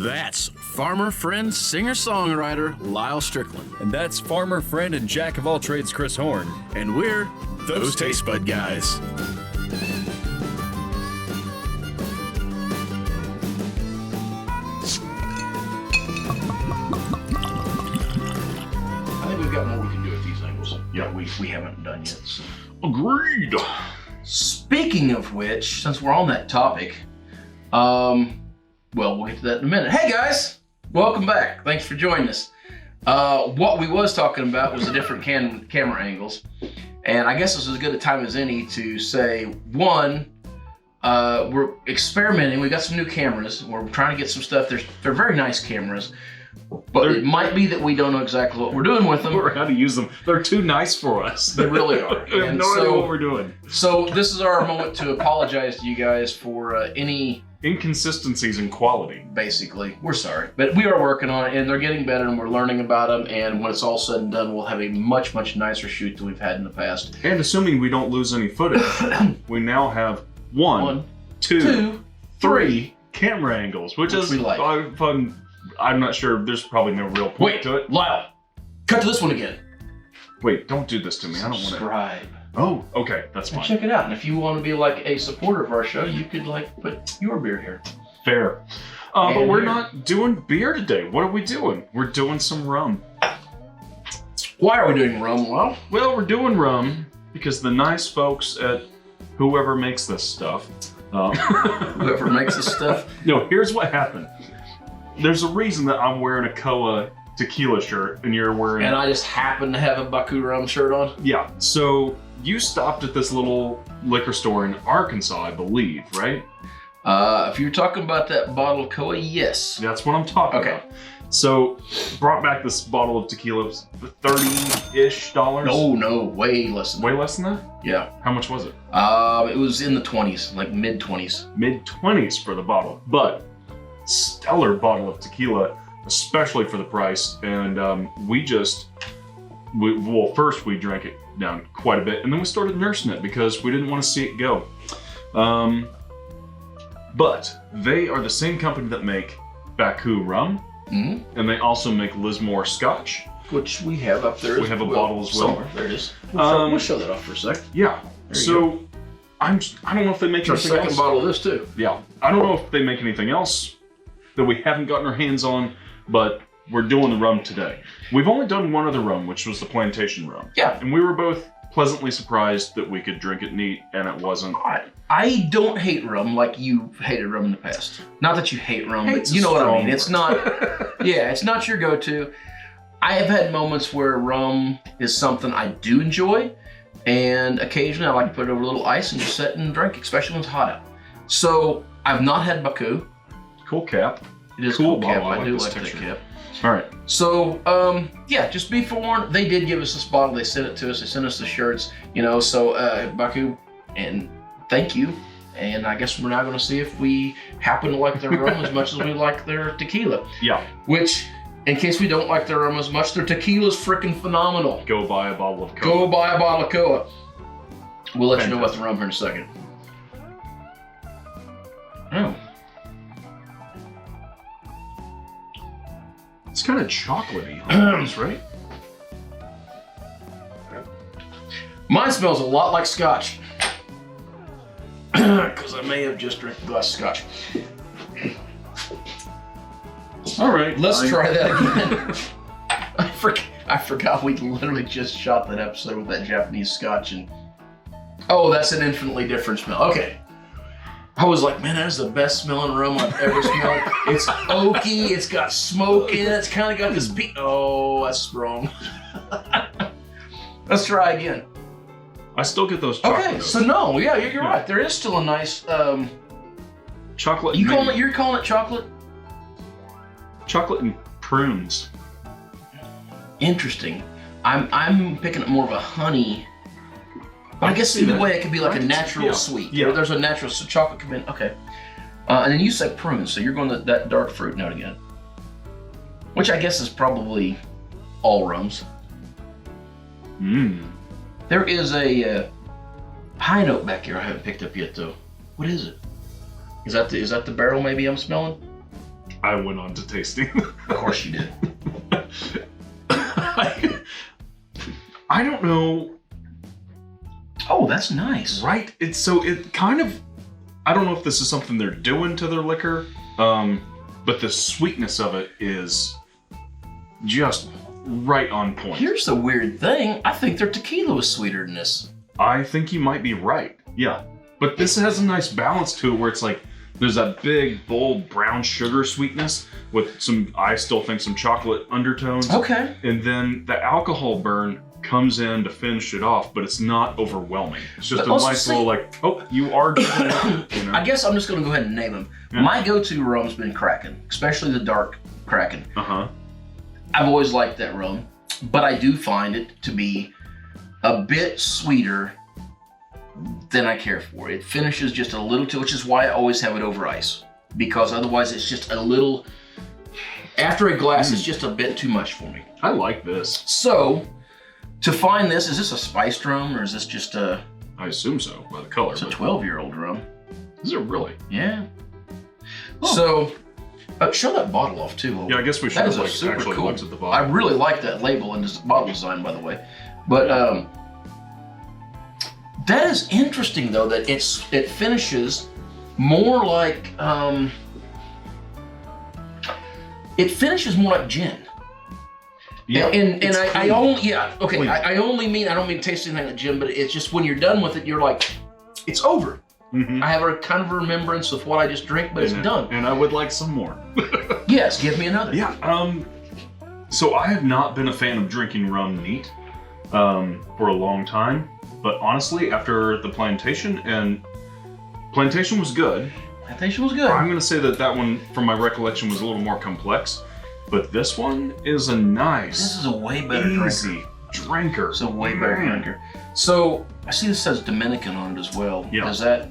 That's farmer friend, singer-songwriter Lyal Strickland. And that's farmer friend and jack of all trades Chris Horn. And we're those Tastebudguys. I think we've got more we can do with these angles. Yeah, we haven't done yet. So. Agreed. Speaking of which, since we're on that topic, well, we'll get to that in a minute. Hey guys, welcome back. Thanks for joining us. What we was talking about was the different camera angles, and I guess this is as good a time as any to say, one, we're experimenting. We got some new cameras. We're trying to get some stuff. They're very nice cameras, but it might be that we don't know exactly what we're doing with them or how to use them. They're too nice for us. They really are. We have no idea what we're doing. So this is our moment to apologize to you guys for any inconsistencies in quality. Basically, we're sorry, but we are working on it, and they're getting better, and we're learning about them. And when it's all said and done, we'll have a much nicer shoot than we've had in the past. And assuming we don't lose any footage, we now have one, two, three camera angles, which is fun. I'm not sure. There's probably no real point to it. Lyle, cut to this one again. Wait, don't do this to me. I don't want to. Subscribe. Oh, okay, that's fine. Check it out, and if you want to be like a supporter of our show, you could like put your beer here. Fair. But we're not doing beer today. What are we doing? We're doing some rum. Why are we doing rum, Lyle? Well, we're doing rum because the nice folks at whoever makes this stuff. Whoever makes this stuff? No, here's what happened. There's a reason that I'm wearing a Koa tequila shirt and you're wearing... And I just happen to have a Bacoo Rum shirt on? Yeah, so you stopped at this little liquor store in Arkansas, I believe, right? If you're talking about that bottle of Koa, yes. That's what I'm talking about. So, brought back this bottle of tequila, $30-ish. No, way less than that. Way less than that? Yeah. How much was it? It was in the 20s, like mid-20s. Mid-20s for the bottle, but stellar bottle of tequila, especially for the price. And first we drank it down quite a bit, and then we started nursing it because we didn't want to see it go. But they are the same company that make Bacoo Rum, and they also make Lismore Scotch, which we have up there. We have a bottle as well. Somewhere. There it is. We'll show that off for a sec. Yeah. So I don't know if they make anything else. Second bottle of this too. Yeah. I don't know if they make anything else that we haven't gotten our hands on, but we're doing the rum today. We've only done one other rum, which was the plantation rum. Yeah. And we were both pleasantly surprised that we could drink it neat and it wasn't. I don't hate rum like you hated rum in the past. Not that you hate rum, but you know what I mean. It's not, it's not your go-to. I have had moments where rum is something I do enjoy, and occasionally I like to put it over a little ice and just sit and drink, especially when it's hot out. So I've not had Baku. Cool cap. It is cool cap. I do like that cap. All right. So, just be forewarned. They did give us this bottle. They sent it to us. They sent us the shirts, so Baku, and thank you. And I guess we're now going to see if we happen to like their rum as much as we like their tequila. Yeah. Which, in case we don't like their rum as much, their tequila's freaking phenomenal. Go buy a bottle of Koa. Go buy a bottle of Koa. We'll let you know about the rum here in a second. Oh. It's kind of chocolatey, almost, right? Mine smells a lot like Scotch. Because I may have just drank a glass of Scotch. All right. Let's try that again. I forgot we literally just shot that episode with that Japanese Scotch. And oh, that's an infinitely different smell. Okay. I was like, man, that is the best smelling rum I've ever smelled. It's oaky, it's got smoke in it, it's kind of got this beat. Oh, that's strong. Let's try again. I still get those chocolate notes. So no, you're right. There is still a nice chocolate. You're calling it chocolate? Chocolate and prunes. Interesting. I'm picking up more of a honey. But I guess either way, it could be like a natural sweet. Yeah. There's a natural, so chocolate could be, okay. And then you said prunes, so you're going to that dark fruit note again. Which I guess is probably all rums. There is a high note back here I haven't picked up yet, though. What is it? Is that the barrel maybe I'm smelling? I went on to tasting. Of course you did. I don't know. Oh, that's nice. Right? It kind of, I don't know if this is something they're doing to their liquor, but the sweetness of it is just right on point. Here's the weird thing. I think their tequila was sweeter than this. I think you might be right. Yeah. But this has a nice balance to it where it's like, there's that big, bold brown sugar sweetness with some, I still think, some chocolate undertones. Okay. And then the alcohol burn comes in to finish it off, but it's not overwhelming. It's just a nice little like, oh, you are getting it. You know? I guess I'm just going to go ahead and name them. Yeah. My go-to rum's been Kraken, especially the dark Kraken. Uh-huh. I've always liked that rum, but I do find it to be a bit sweeter than I care for. It finishes just a little too, which is why I always have it over ice, because otherwise it's just a little, after a glass, it's just a bit too much for me. I like this. So, to find this, is this a spiced rum or is this just a... I assume so, by the color. It's a 12-year-old rum. Is it really? Yeah. Oh. So, show that bottle off too. Yeah, I guess we should have actually looked at the bottle. I really like that label and this bottle design, by the way. But that is interesting though, that it finishes more like it finishes more like gin. Yeah, and I only mean, I don't mean to taste anything like gin, but it's just when you're done with it, you're like, it's over. Mm-hmm. I have a kind of a remembrance of what I just drank, but it's done. And I would like some more. Yes, give me another. Yeah. So I have not been a fan of drinking rum neat for a long time, but honestly, after the Plantation was good. Plantation was good. I'm gonna say that one, from my recollection, was a little more complex, but this one is a nice. This is a way better easy drinker. It's a way better drinker. So I see this says Dominican on it as well. Yeah. Does that?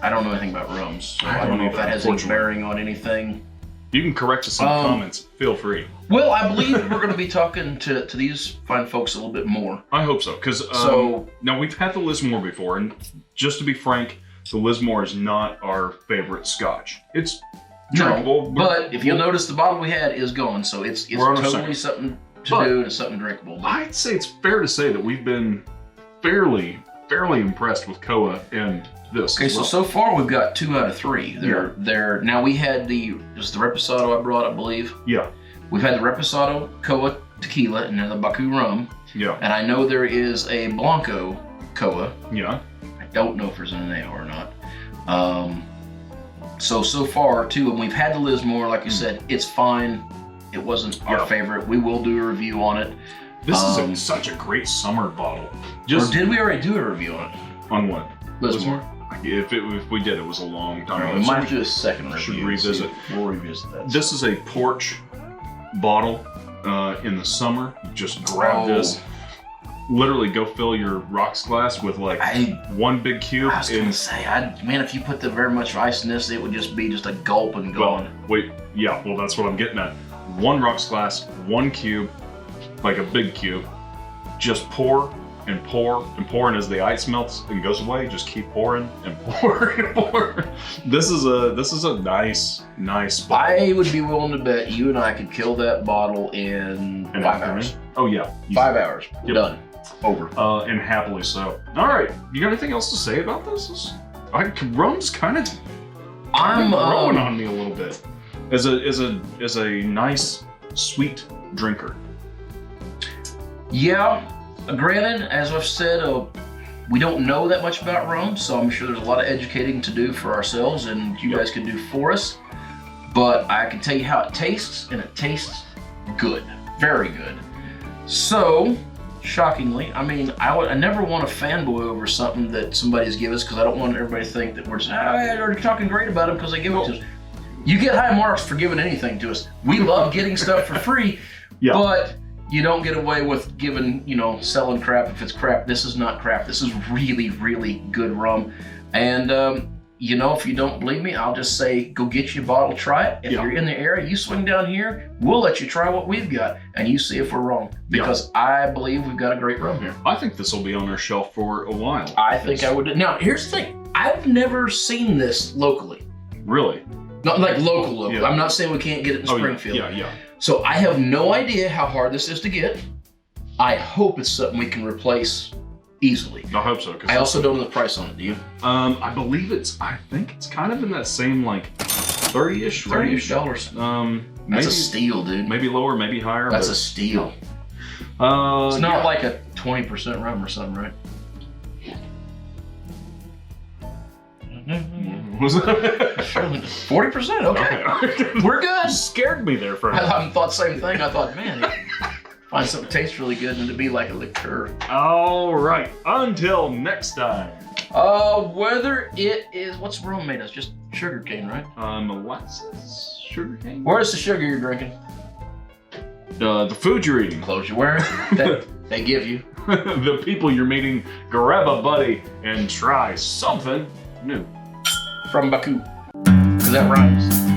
I don't know anything about rums. So I don't know if that has any bearing on anything. You can correct us in the comments. Feel free. Well, I believe we're going to be talking to these fine folks a little bit more. I hope so, because now we've had the Lismore before, and just to be frank, the Lismore is not our favorite Scotch. It's drinkable, but if you'll notice, the bottle we had is gone, so it's totally something to do and it's something drinkable. I'd say it's fair to say that we've been fairly impressed with Koa and this. Okay, so far we've got 2 out of 3. They're now we had the Reposado I brought, I believe. Yeah. We've had the Reposado, Koa, Tequila, and then the Bacoo Rum. Yeah. And I know there is a Blanco Koa. Yeah. I don't know if there's an NA or not. So far, too, and we've had the Lismore, like you said, it's fine. It wasn't our favorite. We will do a review on it. This is such a great summer bottle. Or did we already do a review on it? On what? Lismore. If we did, it was a long time ago. We might do a second review. Should revisit. We'll revisit that. This is a porch bottle in the summer. You just grab this. Literally go fill your rocks glass with like one big cube. I was going to say, man, if you put very much ice in this, it would just be just a gulp and gone. Well, that's what I'm getting at. One rocks glass, one cube, like a big cube. Just pour and pour and pour, and as the ice melts and goes away, just keep pouring and pour and pour. This is a nice bottle. I would be willing to bet you and I could kill that bottle in 5 hours. Oh yeah, 5 hours. Yep. Done. Over. And happily so. All right, you got anything else to say about this? Rum's kind of growing on me a little bit as a nice sweet drinker. Yeah. Granted, as I've said, we don't know that much about rum, so I'm sure there's a lot of educating to do for ourselves, and you guys can do for us. But I can tell you how it tastes, and it tastes good, very good. So, shockingly, I mean, I never want to fanboy over something that somebody's given us, because I don't want everybody to think that we're just, they're talking great about them because they give it to us. You get high marks for giving anything to us. We love getting stuff for free, but you don't get away with giving, selling crap if it's crap. This is not crap. This is really, really good rum. And, if you don't believe me, I'll just say, go get you a bottle, try it. If you're in the area, you swing down here, we'll let you try what we've got, and you see if we're wrong. Because I believe we've got a great rum here. I think this will be on our shelf for a while. I think I would. Now, here's the thing. I've never seen this locally. Really? Not like local. Yeah. I'm not saying we can't get it in Springfield. Yeah. So I have no idea how hard this is to get. I hope it's something we can replace easily. I hope so. I also don't know the price on it, do you? I believe I think it's kind of in that same like 30-ish range. $30. That's Maybe, a steal, dude. maybe lower, maybe higher. That's a steal. It's not like a 20% rum or something, right? Was it? 40%? Okay. We're good. Scared me there for a minute. I thought the same thing. I thought, man, find something that tastes really good and to be like a liqueur. All right. Until next time. Whether it is, what's rum made of? Just sugar cane, right? Molasses? Sugarcane? Where's the sugar you're drinking? The food you're eating. Clothes you're wearing that they give you. The people you're meeting. Grab a buddy and try something new. From Baku. Because that rhymes.